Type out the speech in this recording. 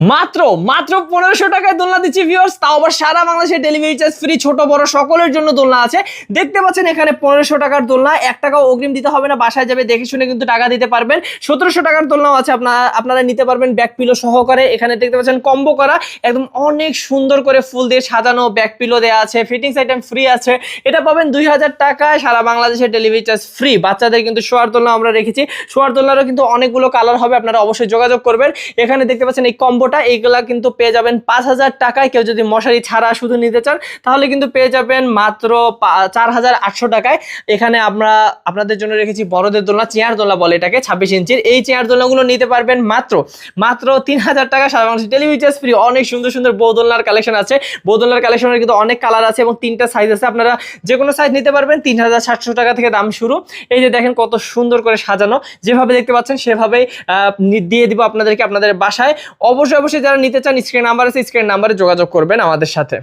মাত্র মাত্র 1500 টাকায় দোলনা দিচ্ছি ভিউয়ার্স, তাও আবার সারা বাংলাদেশে ডেলিভারি চার্জ ফ্রি, ছোট বড় সকলের জন্য দোলনা আছে। দেখতে পাচ্ছেন এখানে 1500 টাকার দোলনা, 1 টাকাও অগ্রিম দিতে হবে না, বাসায় যাবে দেখে শুনে কিন্তু টাকা দিতে পারবেন। 1700 টাকার দোলনাও আছে, আপনারা নিতে পারবেন ব্যাক পিলো সহকারে। এখানে দেখতে পাচ্ছেন কম্বো করা, একদম অনেক সুন্দর করে ফুল দিয়ে সাজানো, ব্যাক পিলো দেওয়া আছে, ফিটিংস আইটেম ফ্রি আছে। এটা পাবেন 2000 টাকায়, সারা বাংলাদেশে ডেলিভারি চার্জ ফ্রি। বাচ্চাদের কিন্তু শোয়ার দোলনা আমরা রেখেছি, শোয়ার দোলনারও কিন্তু অনেকগুলো কালার হবে, আপনারা অবশ্যই যোগাযোগ করবেন। এখানে দেখতে পাচ্ছেন এই কম্বো এইগুলা কিন্তু পেয়ে যাবেন 5000 টাকায়। কেউ যদি মশারি ছাড়া শুধু নিতে চান তাহলে কিন্তু পেয়ে যাবেন মাত্র 4800 টাকায়। এখানে আমরা আপনাদের জন্য রেখেছি বড়দের দোলনা, চেয়ার দোলনা বলে এটাকে, 26 ইঞ্চির। এই চেয়ার দোলনাগুলো নিতে পারবেন মাত্র 3000 টাকা, সারা বাংলাদেশ ডেলিভারি চার্জ ফ্রি। অনেক সুন্দর সুন্দর বউ দোলনার কালেকশন আছে, বউ দোলনার কালেকশনের কিন্তু অনেক কালার আছে এবং 3টা সাইজ আছে, আপনারা যে কোনো সাইজ নিতে পারবেন। 3700 টাকা থেকে দাম শুরু। এই যে দেখেন কত সুন্দর করে সাজানো, যেভাবে দেখতে পাচ্ছেন সেভাবেই দিয়ে দিব আপনাদেরকে আপনাদের বাসায়। অবশ্যই যারা নিতে চান স্ক্রিন নাম্বার আছে, স্ক্রিন নাম্বারে যোগাযোগ করবেন আমাদের সাথে।